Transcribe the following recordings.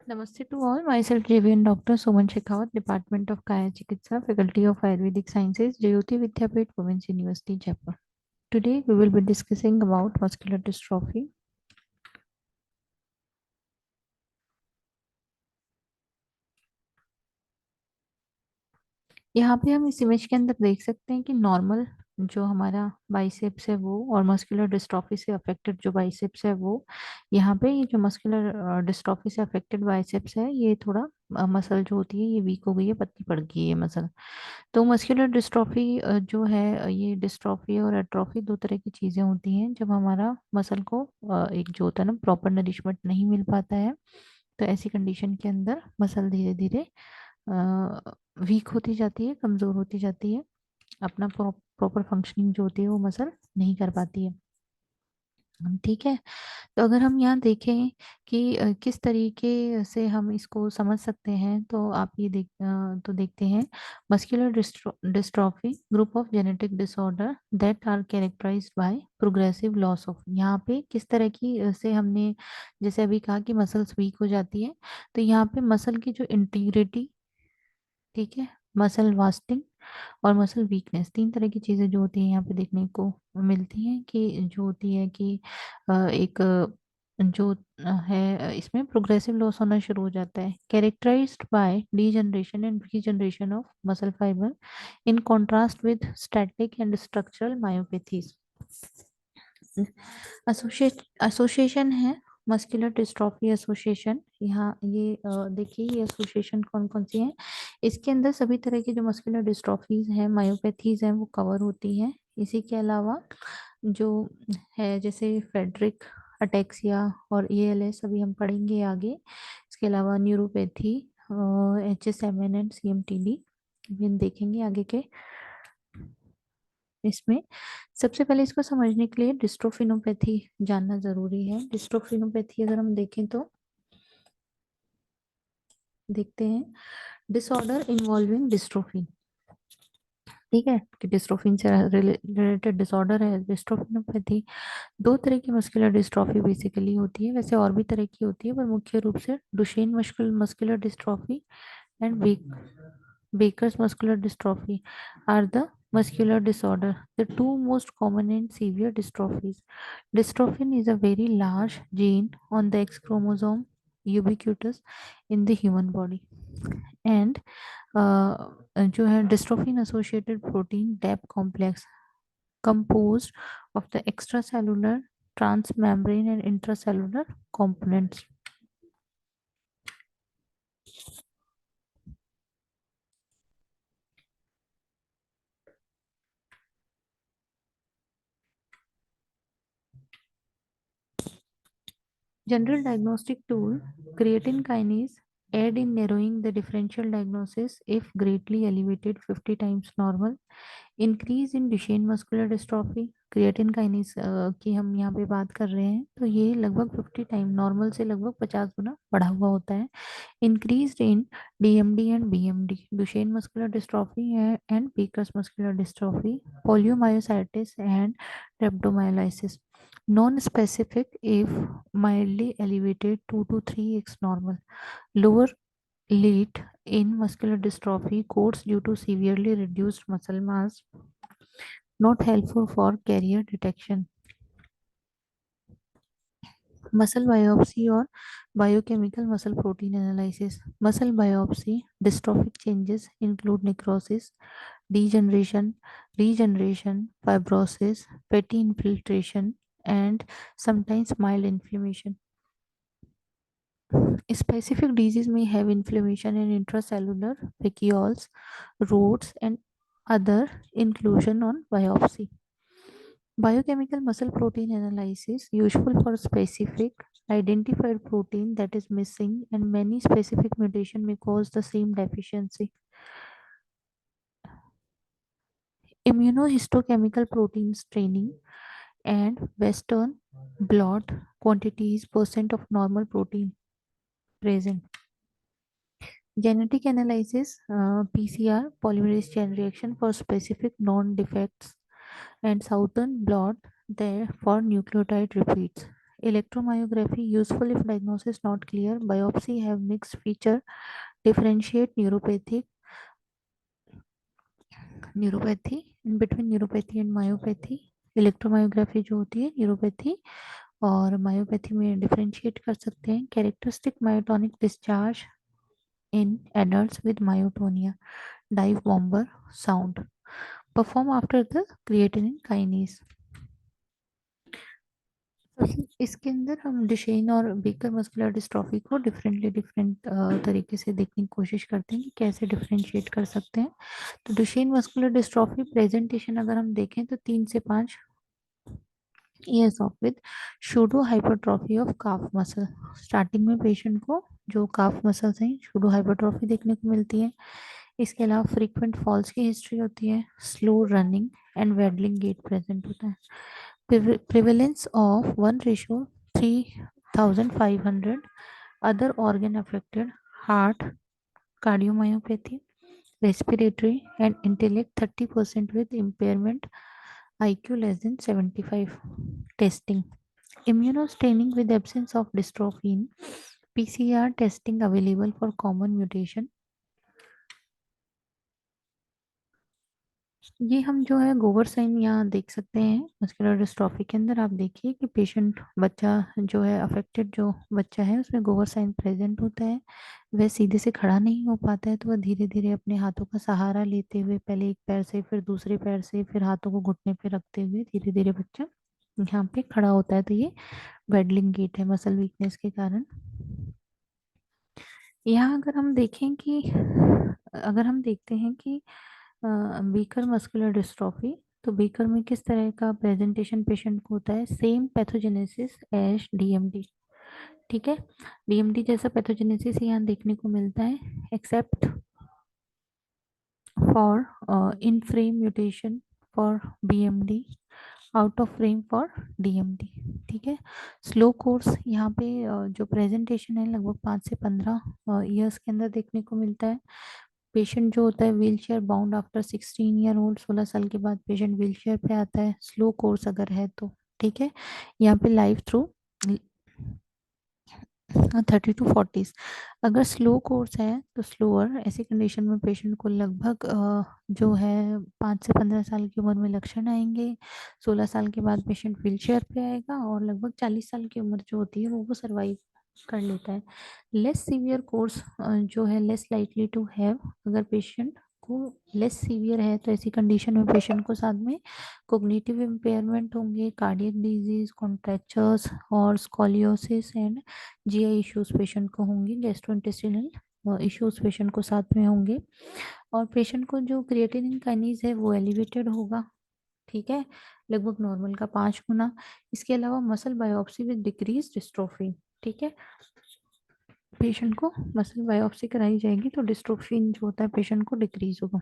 Namaste to all. Myself JVN Dr. Suman Shekhawat, Department of Kaya Chikitsa, Faculty of Ayurvedic Sciences, Jayoti Vidyapith, Women's University, Jaipur. Today we will be discussing about muscular dystrophy. यहाँ पे हम इस image के अंदर देख सकते हैं कि नॉर्मल जो हमारा बाइसेप्स है वो और मस्कुलर डिस्ट्रॉफी से अफेक्टेड जो बाइसेप्स है वो यहाँ पे ये जो मस्कुलर डिस्ट्रॉफी से अफेक्टेड बाइसेप्स है ये थोड़ा मसल जो होती है ये वीक हो गई है, पतली पड़ गई है ये मसल। तो मस्कुलर डिस्ट्रॉफी जो है ये डिस्ट्रॉफी और एट्रोफी दो तरह की चीज़ें होती हैं जब हमारा मसल को एक जो होता है ना प्रॉपर नरिशमेंट नहीं मिल पाता है। तो ऐसी कंडीशन के अंदर मसल धीरे धीरे वीक होती जाती है, कमज़ोर होती जाती है, अपना प्रॉपर फंक्शनिंग जो होती है वो मसल नहीं कर पाती है। ठीक है। तो अगर हम यहाँ देखें कि किस तरीके से हम इसको समझ सकते हैं तो आप ये तो देखते हैं muscular dystrophy group of genetic disorder that are characterised by progressive loss of. यहाँ पे किस तरह की से हमने जैसे अभी कहा कि मसल्स वीक हो जाती है, तो यहाँ पे मसल की जो इंटीग्रिटी, ठीक है, मसल वास्टिंग और मसल वीकनेस, तीन तरह की चीज़ें जो होती हैं यहाँ पे देखने को मिलती हैं कि जो होती है कि एक जो है इसमें प्रोग्रेसिव लॉस होना शुरू हो जाता है characterised by degeneration and regeneration of muscle fibre in contrast with static and structural myopathies. Association है मस्कुलर डिस्ट्रॉफी एसोसिएशन। यहाँ ये देखिए ये एसोसिएशन कौन कौन सी है, इसके अंदर सभी तरह की जो मस्कुलर डिस्ट्रॉफीज हैं मायोपैथीज हैं वो कवर होती हैं। इसी के अलावा जो है जैसे फेड्रिक अटेक्सिया और एएलएस अभी हम पढ़ेंगे आगे। इसके अलावा न्यूरोपैथी, HSMN एंड CMTD भी हम देखेंगे आगे के इसमें। सबसे पहले इसको समझने के लिए डिस्ट्रोफिनोपैथी जानना जरूरी है। डिस्ट्रोफिनोपैथी अगर हम देखें तो देखते हैं डिसऑर्डर इन्वॉल्विंग डिस्ट्रोफिन। ठीक है कि डिस्ट्रोफिन से रिलेटेड डिसऑर्डर है डिस्ट्रोफिनोपैथी। दो तरह की मस्कुलर डिस्ट्रॉफी बेसिकली होती है, वैसे और भी तरह की होती है पर मुख्य रूप से Duchenne muscular dystrophy and Baker's muscular dystrophy are the muscular disorder, the two most common and severe dystrophies. Dystrophin is a very large gene on the X chromosome ubiquitous in the human body and जो है dystrophin associated protein DAP complex composed of the extracellular transmembrane and intracellular components. General diagnostic tool creatine kinase aid in narrowing the differential diagnosis if greatly elevated 50 times normal. Increase in Duchenne muscular dystrophy, creatine kinase की हम यहाँ पे बात कर रहे हैं तो ये लगभग 50 टाइम नॉर्मल से लगभग 50 गुना बढ़ा हुआ होता है। Increase in DMD and BMD, Duchenne muscular dystrophy and Becker's muscular dystrophy, polymyositis and rhabdomyolysis. Non-specific if mildly elevated 2 to 3x normal. Lower late in muscular dystrophy codes due to severely reduced muscle mass, not helpful for carrier detection. Muscle biopsy और biochemical muscle protein analysis. Muscle biopsy dystrophic changes include necrosis, degeneration, regeneration, fibrosis, fatty infiltration, and sometimes mild inflammation. Specific disease may have inflammation in intracellular vacuoles, roads, and other inclusion on biopsy. Biochemical muscle protein analysis useful for specific identified protein that is missing, and many specific mutation may cause the same deficiency. Immunohistochemical protein staining and Western blot quantities percent of normal protein present. Genetic analysis, PCR, polymerase chain reaction for specific non defects, and Southern blot there for nucleotide repeats. Electromyography useful if diagnosis not clear. Biopsy have mixed feature. Differentiate neuropathy in between neuropathy and myopathy. Electromyography जो होती है neuropathy और myopathy में differentiate कर सकते हैं. Characteristic myotonic discharge in adults with myotonia. Dive bomber sound perform after the creatinine kinase. इसके अंदर हम डिशेन और बेकर मस्कुलर डिस्ट्रॉफी को डिफरेंट तरीके से देखने की कोशिश करते हैं कि कैसे डिफरेंशिएट कर सकते हैं. तो डिशेन मस्कुलर डिस्ट्रॉफी प्रेजेंटेशन अगर हम देखें तो 3 से 5 years of with pseudo hypertrophy of calf muscle. Starting में पेशेंट को जो काफ मसल्स हैं शूडो हाइपरट्रॉफी देखने को मिलती है. इसके अलावा फ्रीक्वेंट फॉल्स की हिस्ट्री होती है. Slow running and waddling gait present होता है. Prevalence of 1:3,500. Other organ affected: heart, cardiomyopathy, respiratory, and intellect. 30% with impairment. IQ less than 75. Testing: immunostaining with absence of dystrophin. PCR testing available for common mutation. ये हम जो है गोवर sign यहाँ देख सकते हैं मस्कुलर डिस्ट्रॉफी के अंदर. आप देखिए कि पेशेंट बच्चा जो है अफेक्टेड जो बच्चा है उसमें गोवर साइन प्रेजेंट होता है. वह सीधे से खड़ा नहीं हो पाता है तो वह धीरे धीरे अपने हाथों का सहारा लेते हुए पहले एक पैर से फिर दूसरे पैर से फिर हाथों को घुटने पे रखते हुए धीरे धीरे बच्चा यहाँ पे खड़ा होता है. तो ये वेडलिंग गेट है मसल वीकनेस के कारण. यहाँ अगर हम देखते हैं कि बीकर मस्कुलर डिस्ट्रॉफी तो बीकर में किस तरह का प्रेजेंटेशन पेशेंट को होता है. Same pathogenesis as DMD. ठीक है, डीएमडी जैसा पैथोजेनेसिस यहाँ देखने को मिलता है except for in frame mutation for BMD, out of frame for DMD. ठीक है, स्लो कोर्स यहाँ पे जो प्रेजेंटेशन है लगभग 5 से 15 ईयर्स के अंदर देखने को मिलता है. पेशेंट जो होता है wheel chair bound after 16 year old. 16 साल के बाद पेशेंट व्हील चेयर पे आता है स्लो कोर्स अगर है तो. ठीक है, यहाँ पे लाइफ थ्रू 30 to 40. अगर स्लो कोर्स है तो स्लोअर. ऐसी कंडीशन में पेशेंट को लगभग जो है 5 से 15 साल की उम्र में लक्षण आएंगे. 16 साल के बाद पेशेंट व्हील चेयर पे आएगा और लगभग 40 साल की उम्र जो होती है वो सर्वाइव कर लेता है. लेस सीवियर कोर्स जो है लेस लाइकली टू हैव. अगर पेशेंट को लेस सीवियर है तो ऐसी कंडीशन में पेशेंट को साथ में कोग्निटिव इम्पेयरमेंट होंगे, कार्डियक डिजीज, कॉन्ट्रैक्चर्स और scoliosis and GI issues patient को होंगे. गैस्ट्रोइंटेस्टिनल इश्यूज पेशेंट को साथ में होंगे. और पेशेंट को जो क्रिएटिनिन काइनेज है वो एलिवेटेड होगा. ठीक है, लगभग नॉर्मल का 5 गुना. इसके अलावा muscle biopsy with decrease dystrophin. ठीक है, पेशेंट को मसल बायोप्सी कराई जाएगी तो डिस्ट्रोफिन जो होता है पेशेंट को डिक्रीज होगा.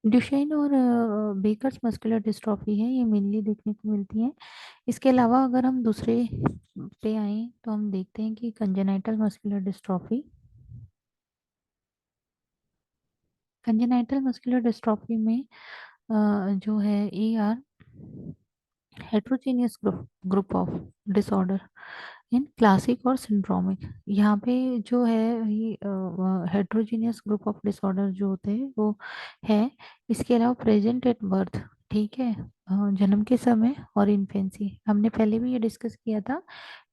ड्यूशेन और बेकर्स मस्कुलर डिस्ट्रॉफी है ये मेनली देखने को मिलती है. इसके अलावा अगर हम दूसरे पे आए तो हम देखते हैं कि congenital muscular dystrophy. Congenital muscular dystrophy में जो है A R heterogeneous group of disorder in classic और सिंड्रोमिक. यहाँ पे जो है ये हेट्रोजीनियस ग्रुप ऑफ डिसऑर्डर जो होते हैं वो है. इसके अलावा प्रेजेंट एट बर्थ. ठीक है, जन्म के समय और इन्फेंसी. हमने पहले भी ये डिस्कस किया था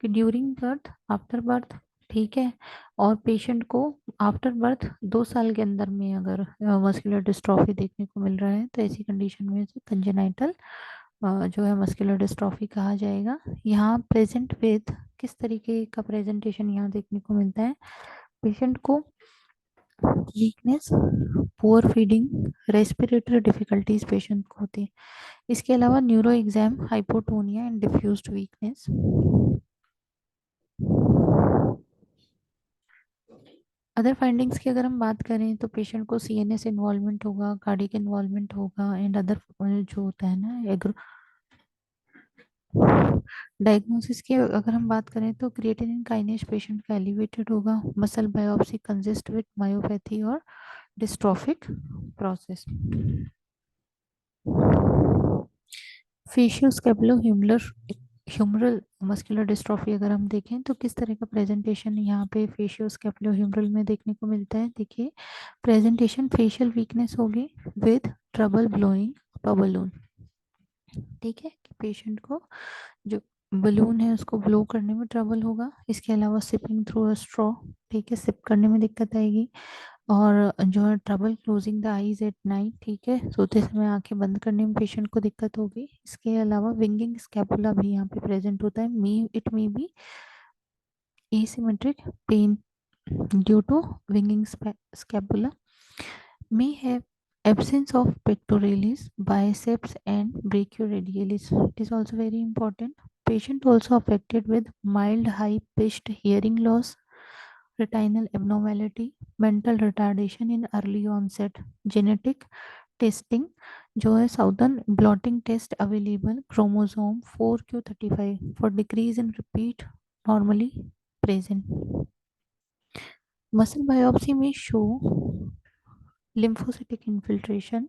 कि ड्यूरिंग बर्थ, आफ्टर बर्थ. ठीक है, और पेशेंट को आफ्टर बर्थ 2 साल के अंदर में अगर मस्कुलर डिस्ट्रॉफी देखने को मिल रहा है तो ऐसी कंडीशन में कंजेनाइटल जो है मस्कुलर डिस्ट्रॉफी कहा जाएगा. यहाँ प्रेजेंट विद किस तरीके का प्रेजेंटेशन यहाँ देखने को मिलता है. पेशेंट को weakness, poor feeding, respiratory difficulties patient को होती है. इसके अलावा neuro exam, hypotonia and diffused weakness. Other findings की अगर हम बात करें तो पेशेंट को सीएनएस इन्वॉल्वमेंट होगा, कार्डियक इन्वॉल्वमेंट होगा एंड अदर जो होता है ना एग्रो. डायग्नोसिस की अगर हम बात करें तो क्रिएटिनिन काइनेज पेशेंट का एलिवेटेड होगा. Muscle biopsy consist with myopathy और dystrophic process. Facioscapulohumeral humeral muscular dystrophy अगर हम देखें तो किस तरह का प्रेजेंटेशन यहाँ पे फेशियोस्कैपुलोह्यूमरल में देखने को मिलता है। देखिए, प्रेजेंटेशन फेशियल वीकनेस होगी with trouble blowing a balloon. ठीक है, कि पेशेंट को जो बलून है उसको ब्लो करने में ट्रबल होगा। इसके अलावा सिपिंग थ्रू अ स्ट्रॉ, ठीक है, सिप करने में दिक्कत आएगी। और जो है trouble closing the eyes at night, ठीक है, सोते समय आंखें बंद करने में पेशेंट को दिक्कत होगी। इसके अलावा विंगिंग स्कैपुला भी यहाँ पे प्रेजेंट होता है। It may be asymmetric pain due to winging scapula, may have absence of pectoralis, biceps and brachioradialis. It is also very important. Patient also affected with mild high pitched hearing loss, retinal abnormality, mental retardation in early onset, genetic testing जो है Southern blotting test available chromosome 4q35 for decrease in repeat normally present. Muscle biopsy में show lymphocytic infiltration,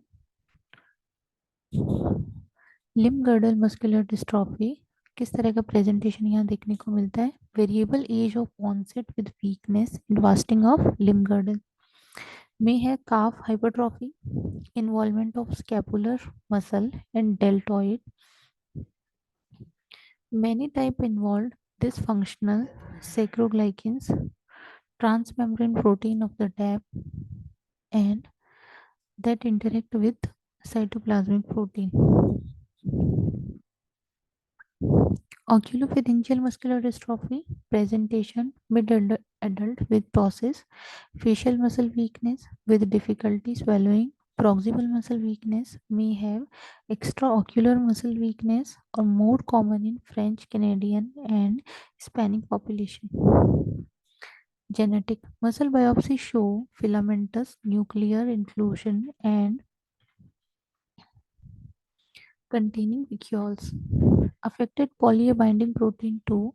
limb girdle muscular dystrophy. किस तरह का presentation यहाँ देखने को मिलता है। Variable age of onset with weakness in wasting of limb girdle में है calf hypertrophy, involvement of scapular muscle and deltoid, many type involved dysfunctional sacroglycans, transmembrane protein of the DAP, and that interact with cytoplasmic protein. Oculopharyngeal muscular dystrophy presentation mid-adult with ptosis, facial muscle weakness with difficulty swallowing, proximal muscle weakness may have extraocular muscle weakness or more common in French, Canadian and Hispanic population. Genetic muscle biopsy show filamentous nuclear inclusion and containing vacuoles. Affected polyabinding protein 2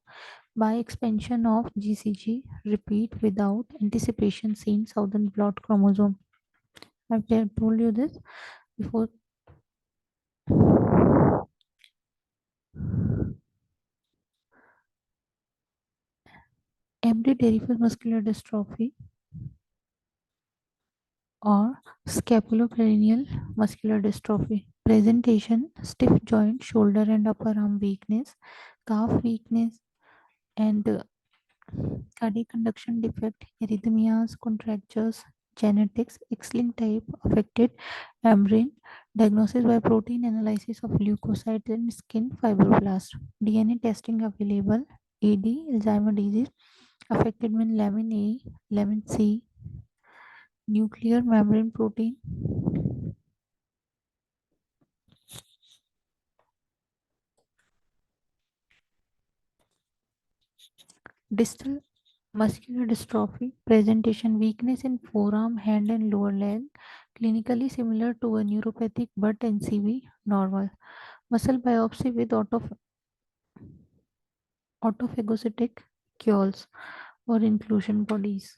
by expansion of GCG repeat without anticipation seen southern blot chromosome. I've told you this before. Embryoderical muscular dystrophy or scapuloperoneal muscular dystrophy. Presentation stiff joint, shoulder and upper arm weakness, calf weakness, and cardiac conduction defect, arrhythmias, contractures, genetics, X-linked type affected membrane, diagnosis by protein analysis of leukocytes and skin fibroblast, DNA testing available, AD, Alzheimer's disease, affected when lamin A, lamin C, nuclear membrane protein, distal muscular dystrophy, presentation weakness in forearm, hand and lower leg, clinically similar to a neuropathic but NCV normal. Muscle biopsy with autophagocytic cures or inclusion bodies.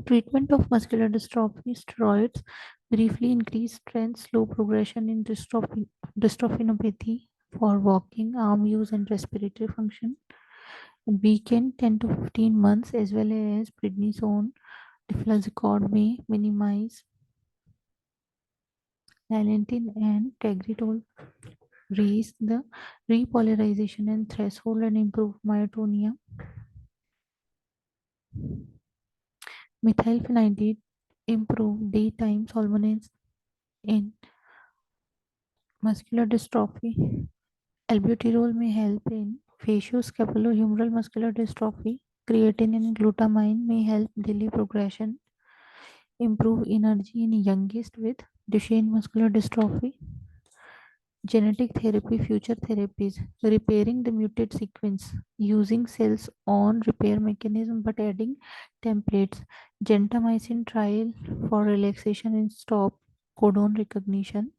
Treatment of muscular dystrophy, steroids, briefly increase strength, slow progression in dystrophinopathy for walking, arm use and respiratory function. Weaken 10 to 15 months as well as prednisone, deflazacort may minimize Valentin and Tegretol raise the repolarization and threshold and improve myotonia. Methylphenidate improve daytime somnolence in muscular dystrophy. Albuterol may help in facioscapulohumeral muscular dystrophy. Creatine and glutamine may help delay progression, improve energy in youngest with Duchenne muscular dystrophy. Genetic therapy, future therapies, repairing the mutate sequence using cells on repair mechanism but adding templates. Gentamicin trial for relaxation and stop codon recognition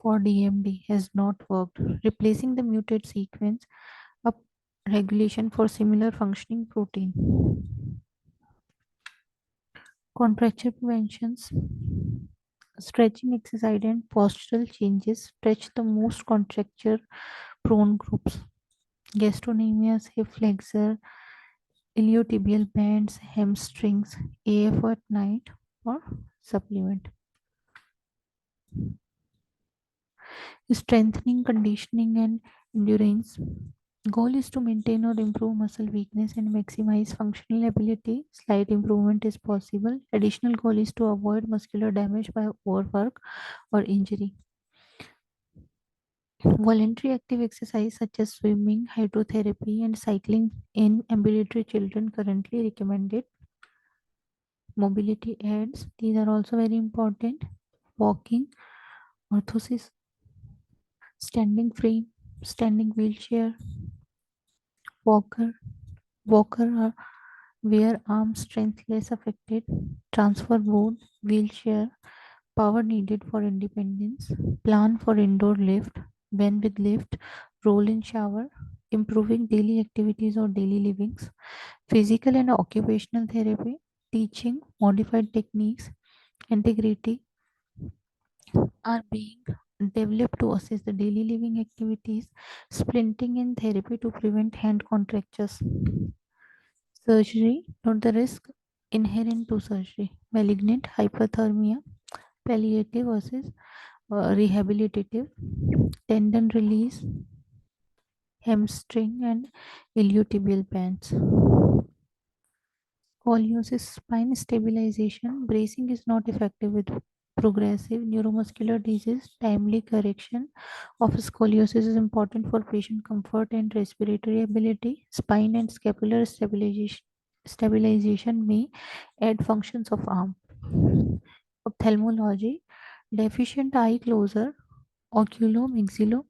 for DMD has not worked. Replacing the mutate sequence up regulation for similar functioning protein. Contracture preventions, stretching exercise and postural changes stretch the most contracture prone groups. Gastrocnemius, hip flexor, iliotibial bands, hamstrings, AF at night, or supplement. Strengthening, conditioning, and endurance. Goal is to maintain or improve muscle weakness and maximize functional ability. Slight improvement is possible. Additional goal is to avoid muscular damage by overwork or injury. Voluntary active exercise such as swimming, hydrotherapy, and cycling in ambulatory children currently recommended. Mobility aids, these are also very important. Walking, orthosis, standing frame, standing wheelchair, walker, walker or where arm strength less affected, transfer board, wheelchair, power needed for independence, plan for indoor lift, bend with lift, roll in shower, improving daily activities or daily livings, physical and occupational therapy, teaching, modified techniques, integrity are being developed to assist the daily living activities, splinting in therapy to prevent hand contractures. Surgery, not the risk inherent to surgery. Malignant hyperthermia, palliative versus rehabilitative, tendon release, hamstring and iliotibial bands. Scoliosis, spine stabilization, bracing is not effective with progressive neuromuscular disease. Timely correction of scoliosis is important for patient comfort and respiratory ability. Spine and scapular stabilization may add functions of arm. Ophthalmology, deficient eye closure, oculomaxillofacial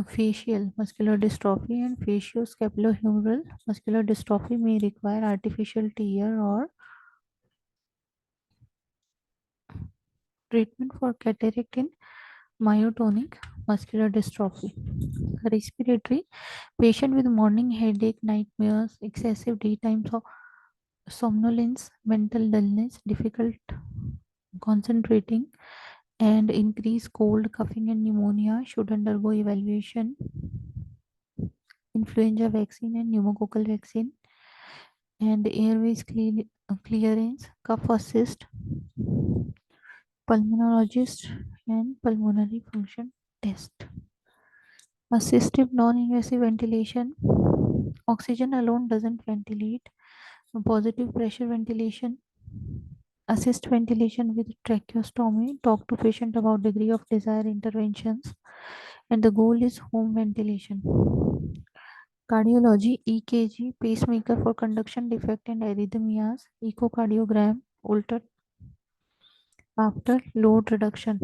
facial muscular dystrophy and facioscapulohumeral muscular dystrophy may require artificial tear or treatment for cataract in myotonic muscular dystrophy. Respiratory, patient with morning headache, nightmares, excessive daytime somnolence, mental dullness, difficult concentrating, and increased cold, coughing, and pneumonia should undergo evaluation. Influenza vaccine and pneumococcal vaccine, and airways clearance, cough assist, pulmonologist, and pulmonary function test. Assistive non-invasive ventilation. Oxygen alone doesn't ventilate. Positive pressure ventilation. Assist ventilation with tracheostomy. Talk to patient about degree of desired interventions. And the goal is home ventilation. Cardiology, EKG, pacemaker for conduction defect and arrhythmias, echocardiogram, altered after load reduction,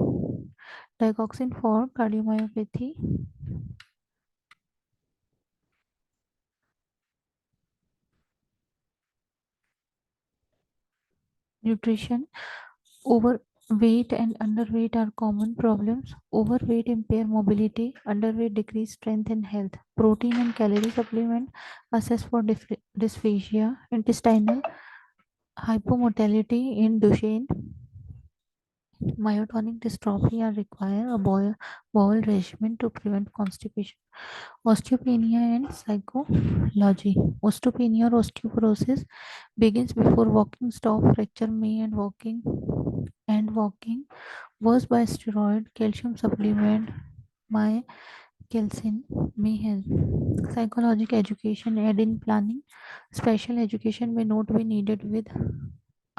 digoxin for cardiomyopathy, nutrition. Overweight and underweight are common problems. Overweight impair mobility, underweight decrease strength and health. Protein and calorie supplement assess for dysphagia, intestinal hypomotility in Duchenne, myotonic dystrophy are require a bowel regimen to prevent constipation. Osteopenia and psychology. Osteopenia or osteoporosis begins before walking stop, fracture may and walking worse by steroid, calcium supplement, my calcin may help. Psychological education aid in planning. Special education may not be needed with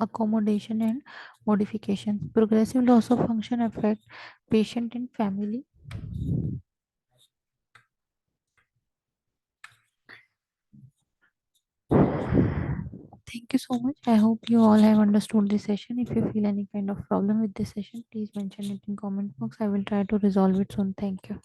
accommodation and modification. Progressive loss of function affect patient and family. Thank you so much. I hope you all have understood this session. If you feel any kind of problem with this session, please mention it in comment box. I will try to resolve it soon. Thank you.